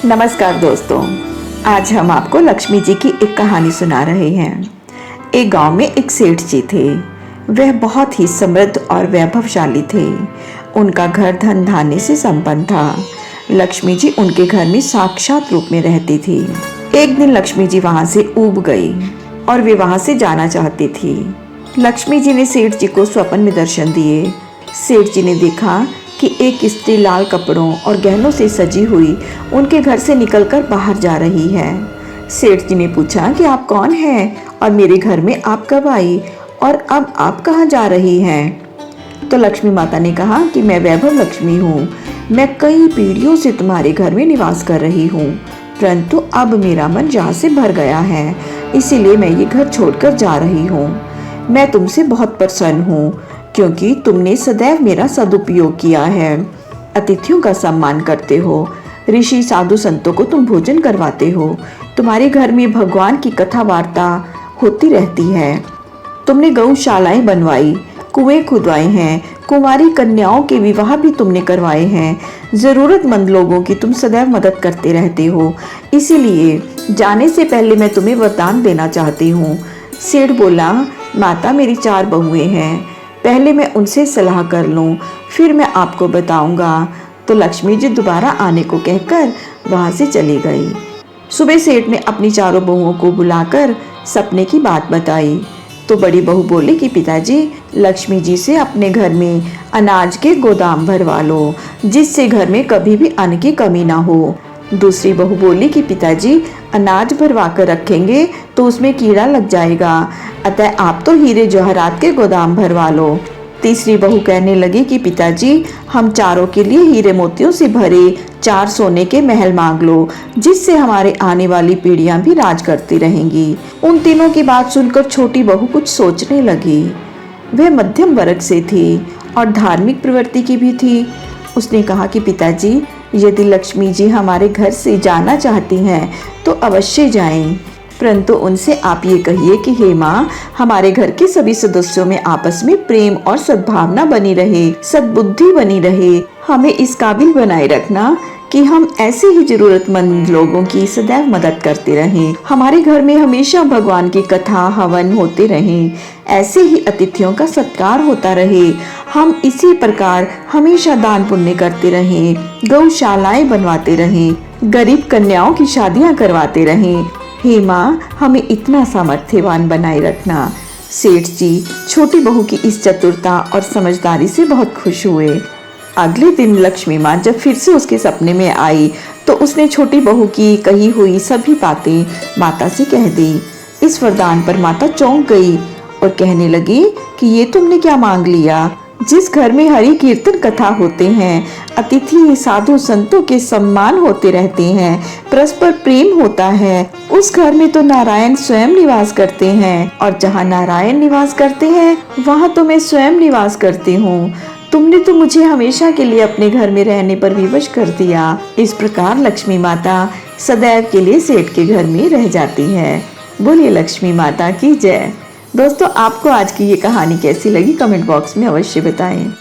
नमस्कार दोस्तों, आज हम आपको लक्ष्मी जी की एक कहानी सुना रहे हैं। एक गांव में एक सेठ जी थे। वह बहुत ही समृद्ध और वैभवशाली थे। उनका घर धन धान्य से संपन्न था। लक्ष्मी जी उनके घर में साक्षात रूप में रहती थी। एक दिन लक्ष्मी जी वहां से ऊब गई और वे वहां से जाना चाहती थी। लक्ष्मी जी ने सेठ जी को स्वप्न में दर्शन दिए। सेठ जी ने देखा कि एक स्त्री लाल कपड़ों और गहनों से सजी हुई उनके घर से निकलकर बाहर जा रही है। सेठ जी ने पूछा कि आप कौन हैं और मेरे घर में आप कब आई और अब आप कहाँ जा रही हैं? तो लक्ष्मी माता ने कहा कि मैं वैभव लक्ष्मी हूँ। मैं कई पीढ़ियों से तुम्हारे घर में निवास कर रही हूँ, परंतु अब मेरा मन यहाँ से भर गया है, इसीलिए मैं ये घर छोड़कर जा रही हूँ। मैं तुमसे बहुत प्रसन्न हूँ क्योंकि तुमने सदैव मेरा सदुपयोग किया है। अतिथियों का सम्मान करते हो, ऋषि साधु संतों को तुम भोजन करवाते हो। तुम्हारे घर में भगवान की कथा वार्ता होती रहती है। तुमने गौशालाएं बनवाई, कुएं खुदवाए हैं, कुंवारी कन्याओं के विवाह भी तुमने करवाए हैं। जरूरतमंद लोगों की तुम सदैव मदद करते रहते हो। इसीलिए जाने से पहले मैं तुम्हें वरदान देना चाहती हूँ। सेठ बोला, माता मेरी 4 बहुएं हैं, पहले मैं उनसे सलाह कर लूं, फिर मैं आपको बताऊंगा। तो लक्ष्मी जी दोबारा आने को कहकर वहां से चली गई। सुबह सेठ ने अपनी 4 बहुओं को बुलाकर सपने की बात बताई। तो बड़ी बहू बोली कि पिताजी, लक्ष्मी जी से अपने घर में अनाज के गोदाम भरवा लो, जिससे घर में कभी भी अन्न की कमी ना हो। दूसरी बहू बोली कि पिताजी, अनाज भरवा कर रखेंगे तो उसमें कीड़ा लग जाएगा, अतः आप तो हीरे जवाहरात के गोदाम भरवा लो। तीसरी बहू कहने लगी कि पिताजी, हम चारों के लिए हीरे मोतियों से भरे 4 सोने के महल मांग लो, जिससे हमारे आने वाली पीढ़ियां भी राज करती रहेंगी। उन तीनों की बात सुनकर छोटी बहू कुछ सोचने लगी। वह मध्यम वर्ग से थी और धार्मिक प्रवृत्ति की भी थी। उसने कहा कि पिताजी, यदि लक्ष्मी जी हमारे घर से जाना चाहती हैं तो अवश्य जाएं, परंतु उनसे आप ये कहिए कि हे माँ, हमारे घर के सभी सदस्यों में आपस में प्रेम और सद्भावना बनी रहे, सद्बुद्धि बनी रहे। हमें इस काबिल बनाए रखना कि हम ऐसे ही जरूरतमंद लोगों की सदैव मदद करते रहें। हमारे घर में हमेशा भगवान की कथा हवन होते रहें, ऐसे ही अतिथियों का सत्कार होता रहे। हम इसी प्रकार हमेशा दान पुण्य करते रहें, गौशालाएं बनवाते रहें, गरीब कन्याओं की शादियां करवाते रहें। हे माँ, हमें इतना सामर्थ्यवान बनाए रखना। सेठ जी छोटी बहू की इस चतुरता और समझदारी से बहुत खुश हुए। अगले दिन लक्ष्मी माँ जब फिर से उसके सपने में आई तो उसने छोटी बहू की कही हुई सभी बातें माता से कह दी। इस वरदान पर माता चौंक गई और कहने लगी कि ये तुमने क्या मांग लिया? जिस घर में हरि कीर्तन कथा होते हैं, अतिथि साधु संतों के सम्मान होते रहते हैं, परस्पर प्रेम होता है, उस घर में तो नारायण स्वयं निवास करते हैं, और जहाँ नारायण निवास करते हैं वहाँ तो मैं स्वयं निवास करती हूँ। तुमने तो मुझे हमेशा के लिए अपने घर में रहने पर विवश कर दिया। इस प्रकार लक्ष्मी माता सदैव के लिए सेठ के घर में रह जाती है। बोलिए लक्ष्मी माता की जय। दोस्तों, आपको आज की ये कहानी कैसी लगी कमेंट बॉक्स में अवश्य बताएं।